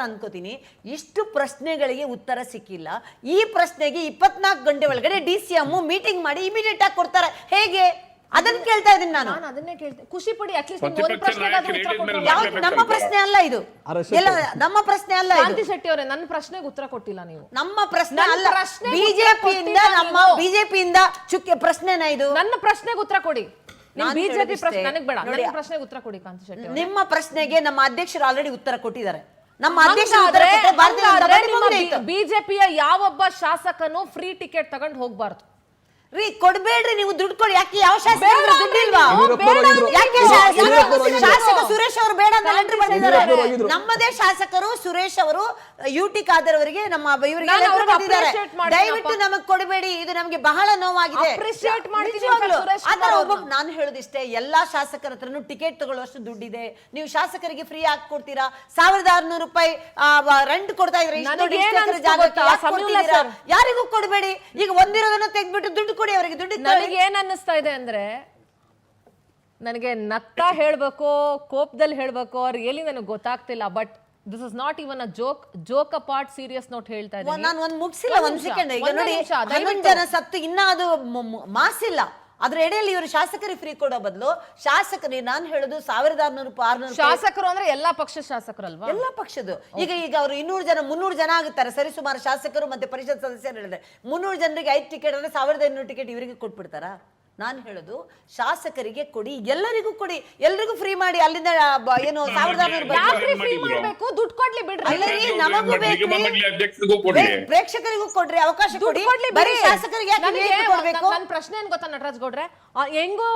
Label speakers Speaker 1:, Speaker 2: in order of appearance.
Speaker 1: ಅನ್ಕೋತೀನಿ. ಇಷ್ಟು ಪ್ರಶ್ನೆಗಳಿಗೆ ಉತ್ತರ ಸಿಕ್ಕಿಲ್ಲ. ಈ ಪ್ರಶ್ನೆಗೆ 24 ಗಂಟೆ ಒಳಗಡೆ DCM ಮೀಟಿಂಗ್ ಮಾಡಿ ಇಮಿಡಿಯೇಟ್ ಆಗಿ ಕೊಡ್ತಾರೆ. ಹೇಗೆ ಅದನ್ನ ಕೇಳ್ತಾ ಇದೀನಿ ನಾನು.
Speaker 2: ಅದನ್ನೇ ಕೇಳ್ತೀನಿ. ಖುಷಿ ಪಡಿ, ಅಟ್ಲೀಸ್ಟ್ ಒಂದು ಪ್ರಶ್ನೆಗಾದ್ರೂ ಉತ್ತರ ಕೊಡಿ.
Speaker 1: ನಮ್ಮ ಪ್ರಶ್ನೆ ಅಲ್ಲ ಇದು, ಎಲ್ಲ ನಮ್ಮ ಪ್ರಶ್ನೆ ಅಲ್ಲ.
Speaker 2: ಕಾಂತಿ ಶೆಟ್ಟಿ ಅವರೇ, ನನ್ನ ಪ್ರಶ್ನೆಗೆ ಉತ್ತರ ಕೊಟ್ಟಿಲ್ಲ ನೀವು.
Speaker 1: ನಮ್ಮ ಪ್ರಶ್ನೆ ಅಲ್ಲ, ಬಿಜೆಪಿಯಿಂದ ಚುಕ್ಕೆ ಪ್ರಶ್ನೆನಾ ಇದು?
Speaker 2: ನನ್ನ ಪ್ರಶ್ನೆಗೆ ಉತ್ತರ ಕೊಡಿ. ಬಿಜೆಪಿ ಪ್ರಶ್ನೆ ನನಗೆ ಬೇಡ, ನನ್ನ ಪ್ರಶ್ನೆಗೆ ಉತ್ತರ ಕೊಡಿ ಕಾಂತಿ ಶೆಟ್ಟಿ.
Speaker 1: ನಿಮ್ಮ ಪ್ರಶ್ನೆಗೆ ನಮ್ಮ ಅಧ್ಯಕ್ಷರು ಆಲ್ರೆಡಿ ಉತ್ತರ ಕೊಟ್ಟಿದ್ದಾರೆ. ನಮ್ಮ
Speaker 2: ಬಿಜೆಪಿಯ ಯಾವೊಬ್ಬ ಶಾಸಕನು ಫ್ರೀ ಟಿಕೆಟ್ ತಗೊಂಡು ಹೋಗ್ಬಾರ್ದು
Speaker 1: ರೀ. ಕೊಡ್ಬೇಡ್ರಿ, ನೀವು ದುಡ್ಡು ಕೊಡಿ. ಯಾಕೆ ಯಾವ ಶಾಸಕರು ದುಡ್ಡಿಲ್ವಾ? ಯಾಕೆ ಶಾಸಕ ಸುರೇಶ್ ಅವರು ಬೇಡ ಅಂತ ಲೆಟರ್ ಬರೆದಿದ್ದಾರೆ. ನಮ್ಮದೇ ಶಾಸಕರು ಸುರೇಶ್ ಅವರು UT ಖಾದರ್ ಅವರಿಗೆ ನಮ್ಮ ಇವರಿಗೆ ಲೆಟರ್ ಬರೆದಿದ್ದಾರೆ. ದಯವಿಟ್ಟು ನಮಗೆ ಕೊಡಬೇಡಿ, ಇದು ನಮಗೆ ಬಹಳ ನೋವಾಗಿದೆ. ನಾನು ಹೇಳೋದಿಷ್ಟೇ, ಎಲ್ಲಾ ಶಾಸಕರ ಹತ್ರನು ಟಿಕೆಟ್ ತಗೊಳ್ಳುವಷ್ಟು ದುಡ್ಡಿದೆ. ನೀವು ಶಾಸಕರಿಗೆ ಫ್ರೀ ಆಗಿ ಕೊಡ್ತೀರಾ? 1600 ರೂಪಾಯಿ ರೆಂಟ್ ಕೊಡ್ತಾ ಇದ್ರೆ ಯಾರಿಗೂ ಕೊಡಬೇಡಿ. ಈಗ ಒಂದಿರೋದನ್ನ ತೆಗ್ದ್ಬಿಟ್ಟು ದುಡ್ಡು ಕೊಡಿ ಅವರಿಗೆ. ದುಡ್ಡು
Speaker 2: ನನಗೆ ಏನ್ ಅನ್ನಿಸ್ತಾ ಇದೆ ಅಂದ್ರೆ, ನನಗೆ ನಗ್ತಾ ಹೇಳ್ಬೇಕು, ಕೋಪದಲ್ಲಿ ಹೇಳ್ಬೇಕು, ರಿಯಲಿ ನನಗೆ ಗೊತ್ತಾಗ್ತಿಲ್ಲ. But this is not even a joke apart, serious note ಹೇಳ್ತಾ ಇದ್ದೀನಿ.
Speaker 1: ನಾನು ಒಂದ್ ಮುಗಿಸಿಲ್ಲ, ಒಂದ್ ಸೆಕೆಂಡ್. ಈಗ ನೋಡಿ, 11 ಜನ ಸತ್ತು ಇನ್ನ ಅದು ಮಾಸಿಲ್ಲ. ಅದ್ರ ಎಡೆಯಲ್ಲಿ ಇವರು ಶಾಸಕರಿಗೆ ಫ್ರೀ ಕೊಡೋ ಬದಲು ಶಾಸಕರಿಗೆ ನಾನು ಹೇಳೋದು 1600 ರೂಪಾಯಿ
Speaker 2: ಶಾಸಕರು ಅಂದ್ರೆ ಎಲ್ಲಾ ಪಕ್ಷದ ಶಾಸಕರಲ್ವಾ?
Speaker 1: ಎಲ್ಲಾ ಪಕ್ಷದ್ದು. ಈಗ ಅವರು 200 ಜನ 300 ಜನ ಆಗುತ್ತಾರೆ ಸರಿ ಸುಮಾರು ಶಾಸಕರು ಮತ್ತೆ ಪರಿಷತ್ ಸದಸ್ಯರು ಹೇಳಿದ್ರೆ 300 ಜನರಿಗೆ 5 ಟಿಕೆಟ್ ಅಂದ್ರೆ 1500 ಟಿಕೆಟ್ ಇವರಿಗೆ ಕೊಟ್ಬಿಡ್ತಾರಾ? ನಾನು ಹೇಳೋದು ಶಾಸಕರಿಗೆ ಕೊಡಿ, ಎಲ್ಲರಿಗೂ ಕೊಡಿ, ಎಲ್ರಿಗೂ ಫ್ರೀ ಮಾಡಿ. ಅಲ್ಲಿಂದ ಏನು 1600
Speaker 2: ಫ್ರೀ ಮಾಡಬೇಕು, ದುಡ್ಡು ಕೊಡ್ಲಿ ಬಿಡ್ರಿ.
Speaker 1: ಅಲ್ಲರಿ, ನಮಗೂ ಬೇಕು, ಪ್ರೇಕ್ಷಕರಿಗೂ ಕೊಡ್ರಿ, ಅವಕಾಶ ಕೊಡಿ. ಬರೀ ಶಾಸಕರಿಗೆ ಯಾಕೆ ಕೊಡ್ಬೇಕು?
Speaker 2: ನನ್ನ ಪ್ರಶ್ನೆ ಏನ್ ಗೊತ್ತಾ ನಟರಾಜ್ ಗೌಡ್ರೆ, ಹೆಂಗೋ